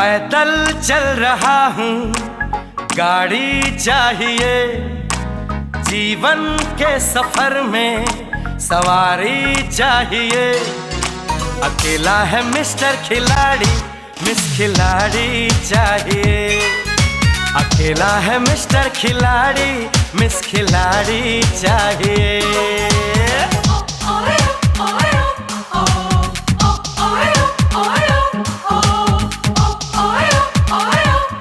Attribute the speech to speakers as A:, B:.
A: पैदल चल रहा हूँ, गाड़ी चाहिए। जीवन के सफर में सवारी चाहिए। अकेला है मिस्टर खिलाड़ी, मिस खिलाड़ी चाहिए। अकेला है मिस्टर खिलाड़ी, मिस खिलाड़ी चाहिए।